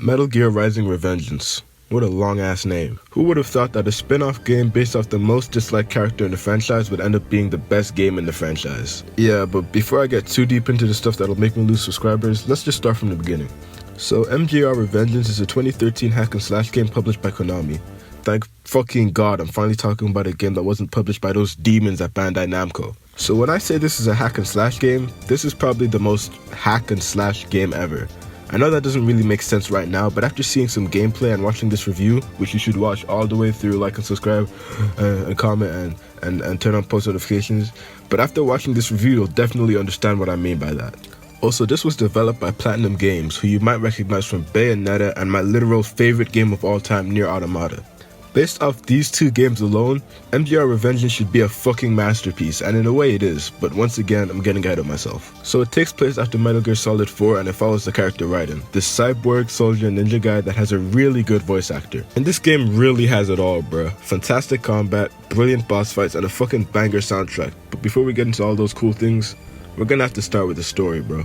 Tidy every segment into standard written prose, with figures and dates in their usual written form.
Metal Gear Rising: Revengeance. What a long-ass name. Who would have thought that a spin-off game based off the most disliked character in the franchise would end up being the best game in the franchise? Yeah, but before I get too deep into the stuff that'll make me lose subscribers, let's just start from the beginning. So MGR Revengeance is a 2013 hack-and-slash game published by Konami. Thank fucking God I'm finally talking about a game that wasn't published by those demons at Bandai Namco. So when I say this is a hack-and-slash game, this is probably the most hack-and-slash game ever. I know that doesn't really make sense right now, but after seeing some gameplay and watching this review, which you should watch all the way through, like and subscribe, and comment, and turn on post notifications, but after watching this review, you'll definitely understand what I mean by that. Also, this was developed by Platinum Games, who you might recognize from Bayonetta and my literal favorite game of all time, Nier Automata. Based off these two games alone, MGR Revengeance should be a fucking masterpiece, and in a way it is, but once again, I'm getting ahead of myself. So it takes place after Metal Gear Solid 4 and it follows the character Raiden, this cyborg, soldier, ninja guy that has a really good voice actor. And this game really has it all, bruh. Fantastic combat, brilliant boss fights, and a fucking banger soundtrack. But before we get into all those cool things, we're gonna have to start with the story, bro.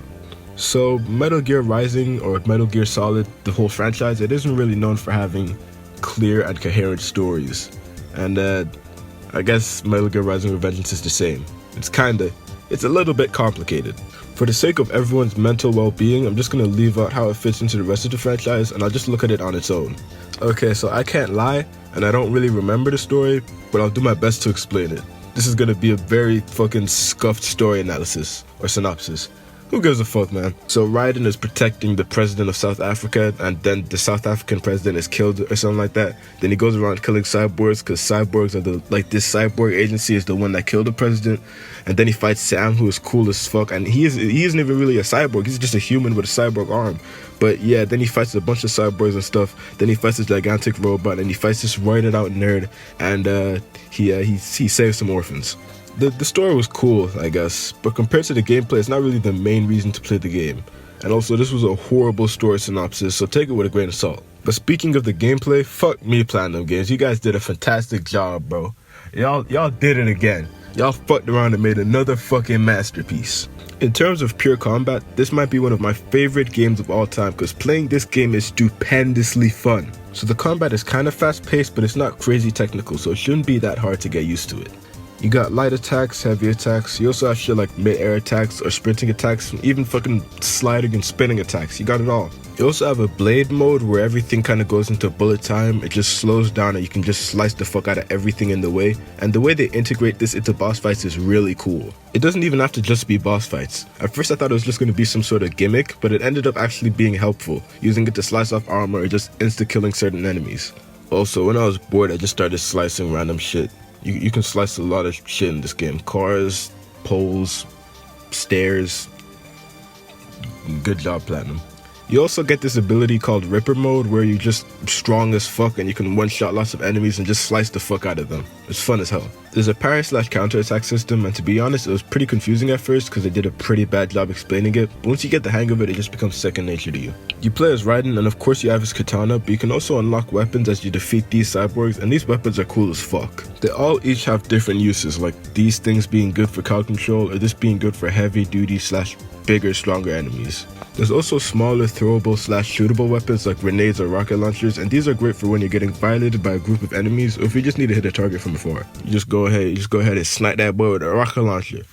So Metal Gear Rising, or Metal Gear Solid, the whole franchise, it isn't really known for having clear and coherent stories, and I guess Metal Gear Rising: Revengeance is the same. It's a little bit complicated. For the sake of everyone's mental well-being, I'm just gonna leave out how it fits into the rest of the franchise, and I'll just look at it on its own. Okay, so I can't lie, and I don't really remember the story, but I'll do my best to explain it. This is gonna be a very fucking scuffed story analysis, or synopsis. Who gives a fuck, man? So Raiden is protecting the president of South Africa, and then the South African president is killed or something like that. Then he goes around killing cyborgs, because cyborgs are this cyborg agency is the one that killed the president. And then he fights Sam, who is cool as fuck, and he isn't even really a cyborg, he's just a human with a cyborg arm. But yeah, then he fights a bunch of cyborgs and stuff. Then he fights this gigantic robot, and he fights this roided out nerd, and he saves some orphans. The story was cool, I guess, but compared to the gameplay, it's not really the main reason to play the game. And also, this was a horrible story synopsis, so take it with a grain of salt. But speaking of the gameplay, fuck me, Platinum Games. You guys did a fantastic job, bro. Y'all did it again. Y'all fucked around and made another fucking masterpiece. In terms of pure combat, this might be one of my favorite games of all time, because playing this game is stupendously fun. So the combat is kind of fast-paced, but it's not crazy technical, so it shouldn't be that hard to get used to it. You got light attacks, heavy attacks, you also have shit like mid-air attacks or sprinting attacks, even fucking sliding and spinning attacks, you got it all. You also have a blade mode where everything kind of goes into bullet time, it just slows down and you can just slice the fuck out of everything in the way, and the way they integrate this into boss fights is really cool. It doesn't even have to just be boss fights. At first I thought it was just going to be some sort of gimmick, but it ended up actually being helpful, using it to slice off armor or just insta-killing certain enemies. Also, when I was bored I just started slicing random shit. You can slice a lot of shit in this game. Cars, poles, stairs. Good job, Platinum. You also get this ability called Ripper Mode where you're just strong as fuck and you can one-shot lots of enemies and just slice the fuck out of them. It's fun as hell. There's a parry/counter-attack system, and to be honest, it was pretty confusing at first because they did a pretty bad job explaining it, but once you get the hang of it, it just becomes second nature to you. You play as Raiden, and of course you have his katana, but you can also unlock weapons as you defeat these cyborgs, and these weapons are cool as fuck. They all each have different uses, like these things being good for crowd control, or this being good for heavy-duty/bigger, stronger enemies. There's also smaller throwable/shootable weapons like grenades or rocket launchers, and these are great for when you're getting violated by a group of enemies or if you just need to hit a target from afar. You just go ahead and snipe that boy with a rocket launcher.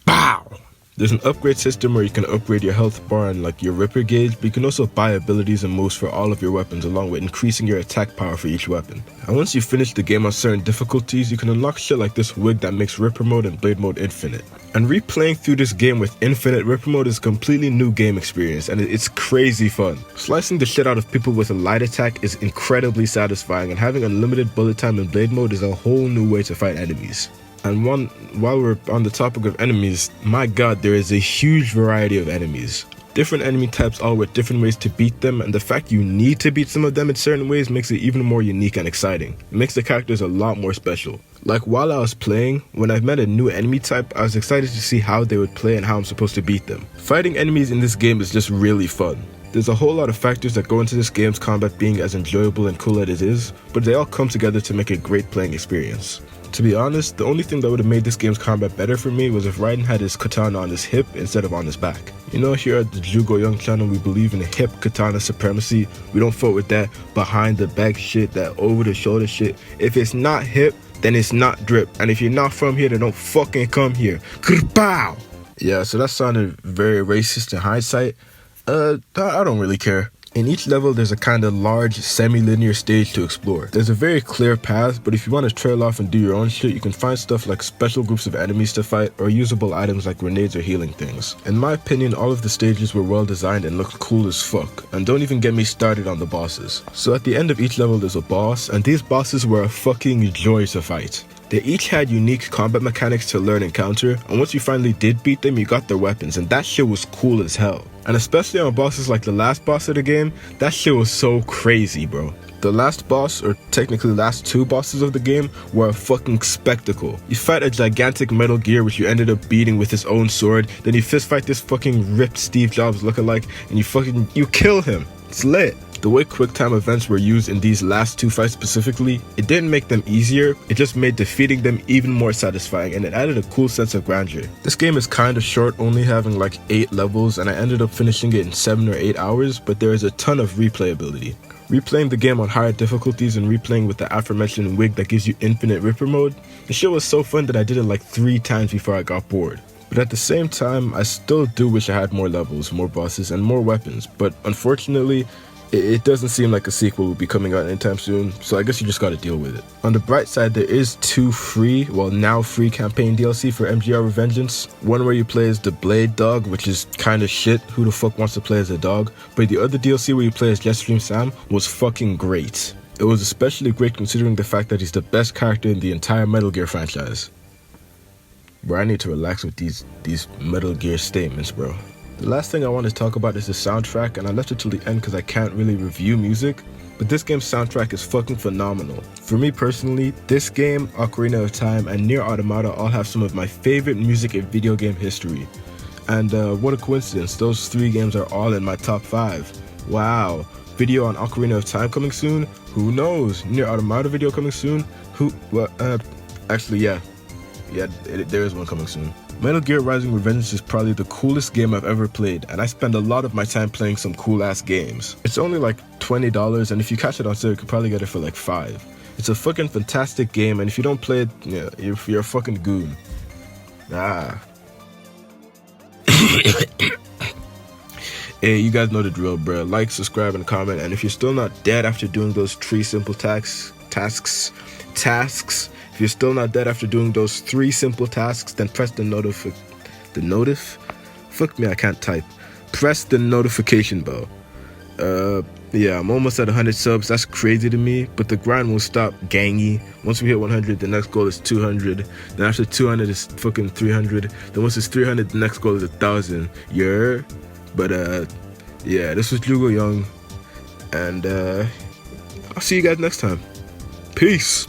Bow! There's an upgrade system where you can upgrade your health bar and like your Ripper gauge, but you can also buy abilities and moves for all of your weapons along with increasing your attack power for each weapon. And once you finish the game on certain difficulties, you can unlock shit like this wig that makes Ripper Mode and Blade Mode infinite. And replaying through this game with infinite Ripper Mode is a completely new game experience, and it's crazy fun. Slicing the shit out of people with a light attack is incredibly satisfying, and having unlimited bullet time in Blade Mode is a whole new way to fight enemies. And while we're on the topic of enemies, my god, there is a huge variety of enemies. Different enemy types all with different ways to beat them, and the fact you need to beat some of them in certain ways makes it even more unique and exciting. It makes the characters a lot more special. Like while I was playing, when I met a new enemy type, I was excited to see how they would play and how I'm supposed to beat them. Fighting enemies in this game is just really fun. There's a whole lot of factors that go into this game's combat being as enjoyable and cool as it is, but they all come together to make a great playing experience. To be honest, the only thing that would have made this game's combat better for me was if Raiden had his katana on his hip instead of on his back. You know, here at the Jugo Young channel, we believe in the hip katana supremacy. We don't fuck with that behind the back shit, that over the shoulder shit. If it's not hip, then it's not drip. And if you're not from here, then don't fucking come here. Kerpow! Yeah, so that sounded very racist in hindsight. I don't really care. In each level, there's a kind of large, semi-linear stage to explore. There's a very clear path, but if you want to trail off and do your own shit, you can find stuff like special groups of enemies to fight, or usable items like grenades or healing things. In my opinion, all of the stages were well designed and looked cool as fuck, and don't even get me started on the bosses. So at the end of each level, there's a boss, and these bosses were a fucking joy to fight. They each had unique combat mechanics to learn and counter, and once you finally did beat them, you got their weapons, and that shit was cool as hell. And especially on bosses like the last boss of the game, that shit was so crazy, bro. The last boss, or technically last two bosses of the game, were a fucking spectacle. You fight a gigantic Metal Gear which you ended up beating with his own sword, then you fist fight this fucking ripped Steve Jobs lookalike, and you kill him. It's lit. The way QuickTime events were used in these last two fights specifically, it didn't make them easier, it just made defeating them even more satisfying, and it added a cool sense of grandeur. This game is kinda short, only having like 8 levels, and I ended up finishing it in 7 or 8 hours, but there is a ton of replayability. Replaying the game on higher difficulties and replaying with the aforementioned wig that gives you infinite Ripper mode, the shit was so fun that I did it like 3 times before I got bored. But at the same time, I still do wish I had more levels, more bosses, and more weapons, but unfortunately, it doesn't seem like a sequel will be coming out anytime soon, so I guess you just gotta deal with it. On the bright side, there is 2 now free campaign DLC for MGR Revengeance. One where you play as the Blade Dog, which is kinda shit, who the fuck wants to play as a dog? But the other DLC where you play as Jetstream Sam was fucking great. It was especially great considering the fact that he's the best character in the entire Metal Gear franchise. Bro, I need to relax with these Metal Gear statements, bro. The last thing I want to talk about is the soundtrack, and I left it till the end because I can't really review music, but this game's soundtrack is fucking phenomenal. For me personally, this game, Ocarina of Time, and Nier Automata all have some of my favorite music in video game history. And what a coincidence, those 3 games are all in my top 5. Wow. Video on Ocarina of Time coming soon? Who knows? Nier Automata video coming soon? Actually, yeah, there is one coming soon. Metal Gear Rising: Revengeance is probably the coolest game I've ever played, and I spend a lot of my time playing some cool ass games. It's only like $20, and if you catch it on sale, you could probably get it for like $5. It's a fucking fantastic game, and if you don't play it, yeah, you're a fucking goon. Hey, you guys know the drill, bro. Like, subscribe, and comment, and if you're still not dead after doing those 3 simple tasks, if you're still not dead after doing those 3 simple tasks, then press fuck me, I can't type. Press the notification bell. Yeah, I'm almost at 100 subs. That's crazy to me, but the grind won't stop, gangy. Once we hit 100, the next goal is 200. Then after 200 is fucking 300. Then once it's 300, the next goal is 1,000. Yeah. But yeah, this was Jugo Young, and I'll see you guys next time. Peace.